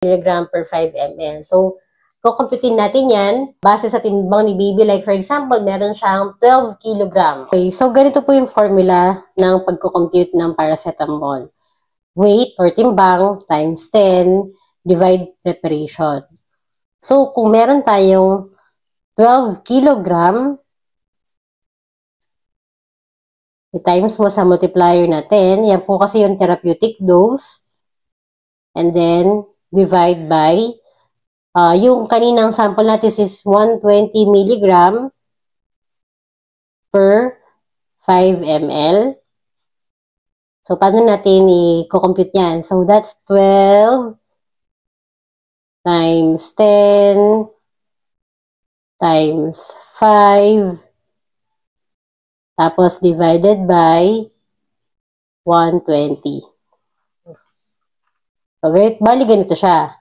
milligram per 5 ml. So, kukumputin natin yan base sa timbang ni baby. Like, for example, meron siyang 12 kilogram. Okay, so ganito po yung formula ng pagkukompute ng paracetamol. Weight or timbang times 10 divide preparation. So, kung meron tayong 12 kilogram, i-times mo sa multiplier na 10. Yan po kasi yung therapeutic dose. And then, divide by, yung kaninang sample natin is 120 milligram per 5 ml. So, paano natin i-compute yan? So, that's 12 times 10 times 5 tapos divided by 120. So, bali ganito siya.